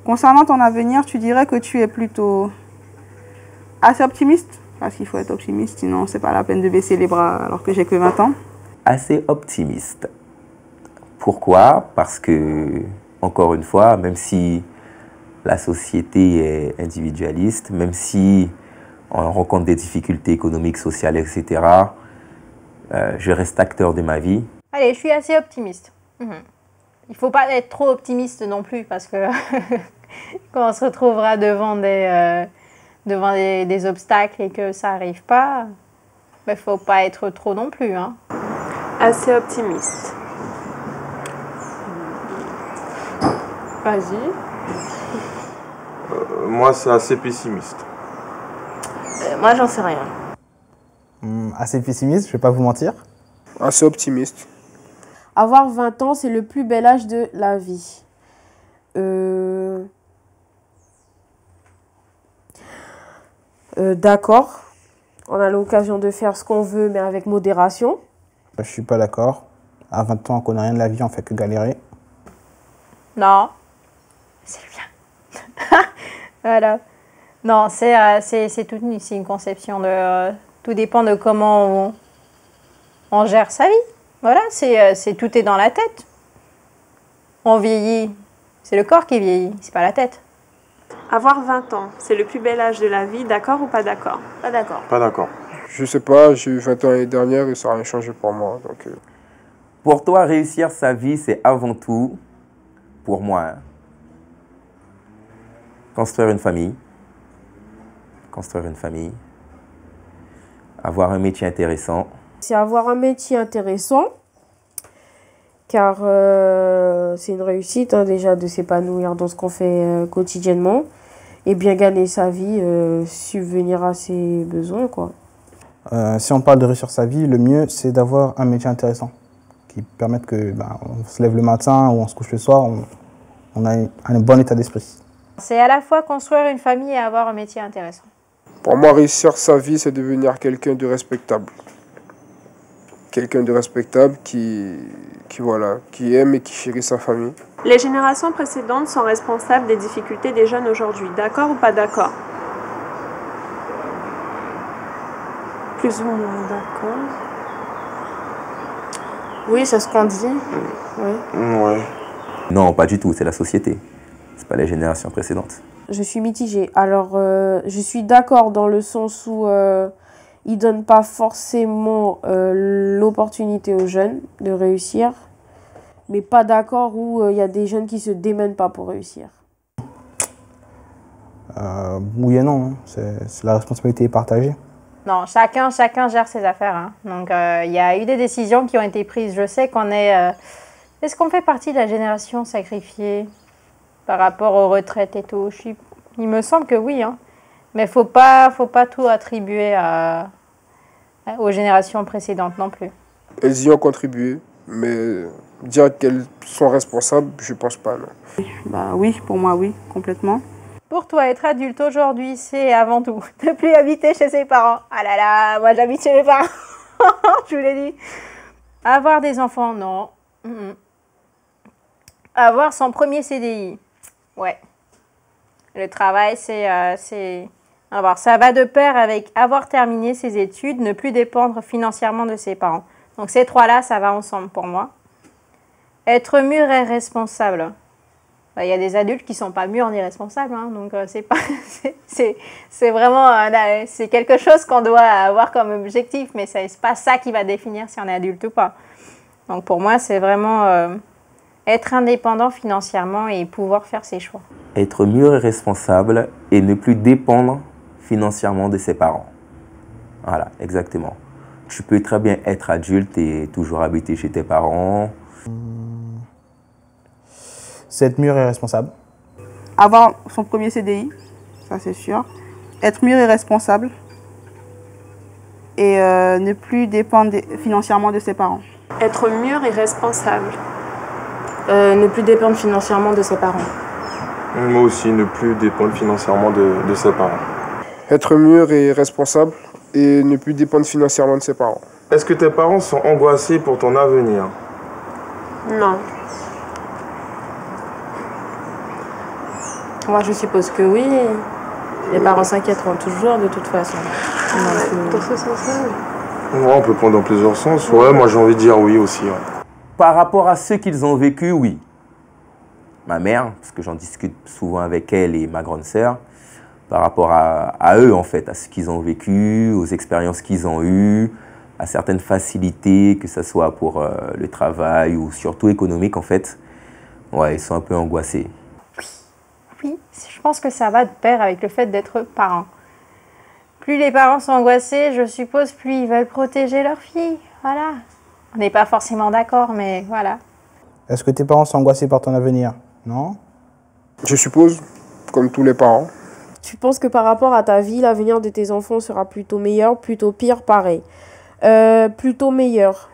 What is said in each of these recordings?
Concernant ton avenir, tu dirais que tu es plutôt assez optimiste? Parce qu'il faut être optimiste, sinon c'est pas la peine de baisser les bras alors que j'ai que 20 ans. Assez optimiste. Pourquoi? Parce que, encore une fois, même si la société est individualiste, même si on rencontre des difficultés économiques, sociales, etc., je reste acteur de ma vie. Allez, je suis assez optimiste. Il ne faut pas être trop optimiste non plus parce que quand on se retrouvera devant des obstacles et que ça n'arrive pas, il ne faut pas être trop non plus. Hein. Assez optimiste. Vas-y. Moi, c'est assez pessimiste. Moi, j'en sais rien. Assez pessimiste, je vais pas vous mentir. Assez optimiste. Avoir 20 ans, c'est le plus bel âge de la vie. D'accord. On a l'occasion de faire ce qu'on veut, mais avec modération. Je suis pas d'accord. À 20 ans, on connaît rien de la vie, on fait que galérer. Non. C'est bien. Voilà. Non, c'est une conception de... tout dépend de comment on gère sa vie. Voilà, tout est dans la tête. On vieillit, c'est le corps qui vieillit, c'est pas la tête. Avoir 20 ans, c'est le plus bel âge de la vie, d'accord ou pas d'accord? Pas d'accord. Pas d'accord. Je sais pas, j'ai eu 20 ans l'année dernière et ça n'a rien changé pour moi. Donc, Pour toi, réussir sa vie, c'est avant tout, pour moi, hein, construire une famille, avoir un métier intéressant. C'est avoir un métier intéressant, car c'est une réussite déjà de s'épanouir dans ce qu'on fait quotidiennement et bien gagner sa vie, subvenir à ses besoins, quoi. Si on parle de réussir sa vie, le mieux, c'est d'avoir un métier intéressant qui permette que on se lève le matin ou on se couche le soir, on a un bon état d'esprit. C'est à la fois construire une famille et avoir un métier intéressant. pour moi, réussir sa vie, c'est devenir quelqu'un de respectable. Quelqu'un de respectable qui aime et qui chérit sa famille. Les générations précédentes sont responsables des difficultés des jeunes aujourd'hui. D'accord ou pas d'accord? Plus ou moins d'accord. Oui, c'est ce qu'on dit. Oui. Ouais. Non, pas du tout, c'est la société. C'est pas les générations précédentes. Je suis mitigée. Alors, je suis d'accord dans le sens où ils ne donnent pas forcément l'opportunité aux jeunes de réussir, mais pas d'accord où il y a des jeunes qui ne se démènent pas pour réussir. Oui et non, c'est la responsabilité est partagée. Non, chacun gère ses affaires. Hein. Donc, il y a eu des décisions qui ont été prises. Je sais qu'on est... Est-ce qu'on fait partie de la génération sacrifiée par rapport aux retraites et tout? Il me semble que oui. Hein. Mais faut pas tout attribuer aux générations précédentes non plus. Elles y ont contribué, mais dire qu'elles sont responsables, je pense pas. Non. Bah oui, pour moi oui, complètement. Pour toi, être adulte aujourd'hui, c'est avant tout ne plus habiter chez ses parents. Ah là là, moi j'habite chez mes parents. Je vous l'ai dit. Avoir des enfants, non. Avoir son premier CDI, ouais. Le travail, c'est avoir. Ça va de pair avec avoir terminé ses études, ne plus dépendre financièrement de ses parents. Donc ces trois-là, ça va ensemble pour moi. Être mûr et responsable. Il y a des adultes qui ne sont pas mûrs ni responsables, hein, donc c'est vraiment c'est quelque chose qu'on doit avoir comme objectif, mais ce n'est pas ça qui va définir si on est adulte ou pas. Donc pour moi, c'est vraiment être indépendant financièrement et pouvoir faire ses choix. Être mûr et responsable et ne plus dépendre financièrement de ses parents. Voilà, exactement. Tu peux très bien être adulte et toujours habiter chez tes parents. C'est être mûr et responsable. Avoir son premier CDI, ça c'est sûr. Être mûr et responsable. Et ne plus dépendre financièrement de ses parents. Être mûr et responsable. Ne plus dépendre financièrement de ses parents. Moi aussi, ne plus dépendre financièrement de ses parents. Être mûr et responsable et ne plus dépendre financièrement de ses parents. Est-ce que tes parents sont angoissés pour ton avenir? Non. Moi, je suppose que oui. Les parents s'inquiéteront toujours de toute façon. Dans ce sens-là, oui. Ouais, on peut prendre dans plusieurs sens. Ouais, moi j'ai envie de dire oui aussi. Ouais. Par rapport à ce qu'ils ont vécu, oui. Ma mère, parce que j'en discute souvent avec elle et ma grande sœur, par rapport à eux en fait, à ce qu'ils ont vécu, aux expériences qu'ils ont eues, à certaines facilités, que ce soit pour le travail ou surtout économique en fait. Ouais, ils sont un peu angoissés. Oui, je pense que ça va de pair avec le fait d'être parent. Plus les parents sont angoissés, je suppose, plus ils veulent protéger leur fille. Voilà. On n'est pas forcément d'accord, mais voilà. Est-ce que tes parents sont angoissés par ton avenir? Non? Je suppose, comme tous les parents. Tu penses que par rapport à ta vie, l'avenir de tes enfants sera plutôt meilleur, plutôt pire, pareil? Plutôt meilleur.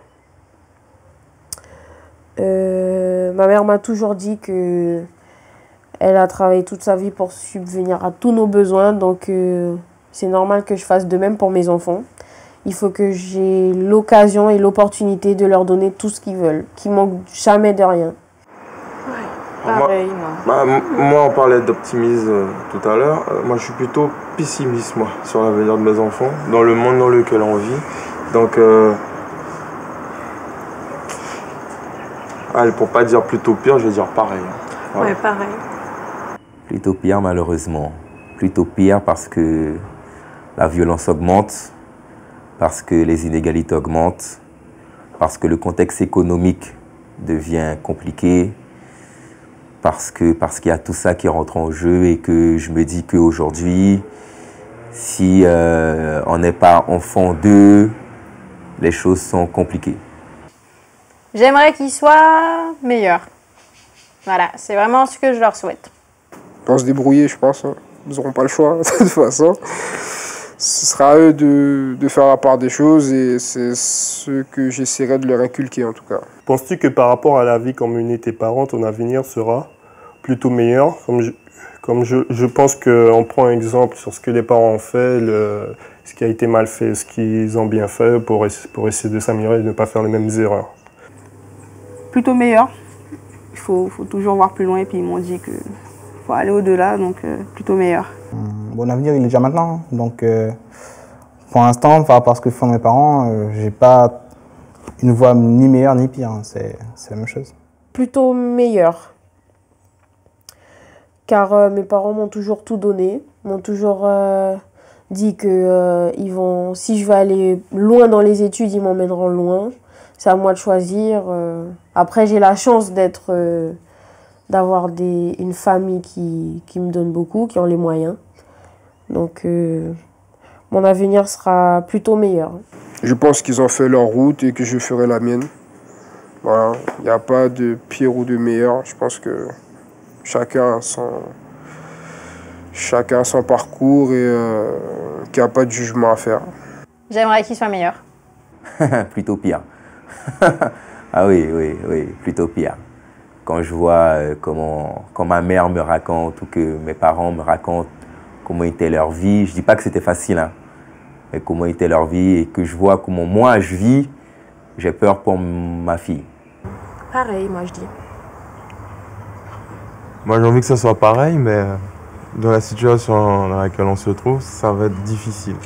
Ma mère m'a toujours dit que elle a travaillé toute sa vie pour subvenir à tous nos besoins, donc c'est normal que je fasse de même pour mes enfants. Il faut que j'ai l'occasion et l'opportunité de leur donner tout ce qu'ils veulent, qu'ils manquent jamais de rien. Pareil, moi. Moi, on parlait d'optimisme tout à l'heure. Moi, je suis plutôt pessimiste, moi, sur l'avenir de mes enfants, dans le monde dans lequel on vit. Donc, allez, pour pas dire plutôt pire, je vais dire pareil. Voilà. Ouais, pareil. Plutôt pire malheureusement. Plutôt pire parce que la violence augmente, parce que les inégalités augmentent, parce que le contexte économique devient compliqué, parce qu'il y a tout ça qui rentre en jeu et que je me dis qu'aujourd'hui, si on n'est pas enfant d'eux, les choses sont compliquées. J'aimerais qu'ils soient meilleurs. Voilà, c'est vraiment ce que je leur souhaite. Ils vont se débrouiller, je pense. Hein. Ils n'auront pas le choix, de toute façon. Ce sera à eux de faire la part des choses et c'est ce que j'essaierai de leur inculquer en tout cas. Penses-tu que par rapport à la vie qu'ont menée tes parents, ton avenir sera plutôt meilleur? Comme je pense qu'on prend un exemple sur ce que les parents ont fait, ce qui a été mal fait, ce qu'ils ont bien fait pour essayer de s'améliorer et de ne pas faire les mêmes erreurs. Plutôt meilleur. Il faut toujours voir plus loin et puis ils m'ont dit qu'il faut aller au-delà, donc plutôt meilleur. Bon avenir, il est déjà maintenant. Donc, pour l'instant, par rapport à ce que font mes parents, j'ai pas une voie ni meilleure ni pire. Hein. C'est la même chose. Plutôt meilleur. Car mes parents m'ont toujours tout donné, m'ont toujours dit que si je veux aller loin dans les études, ils m'emmèneront loin. C'est à moi de choisir. Après, j'ai la chance d'avoir une famille qui me donne beaucoup, qui ont les moyens. Donc, mon avenir sera plutôt meilleur. Je pense qu'ils ont fait leur route et que je ferai la mienne. Voilà, il n'y a pas de pire ou de meilleur. Je pense que chacun a son parcours et qu'il n'y a pas de jugement à faire. J'aimerais qu'ils soient meilleurs. Plutôt pire. Ah oui, plutôt pire. Quand je vois quand ma mère me raconte ou que mes parents me racontent comment était leur vie, je ne dis pas que c'était facile, hein, mais comment était leur vie et que je vois comment moi je vis, j'ai peur pour ma fille. Pareil, moi je dis. Moi j'ai envie que ça soit pareil, mais dans la situation dans laquelle on se trouve, ça va être difficile.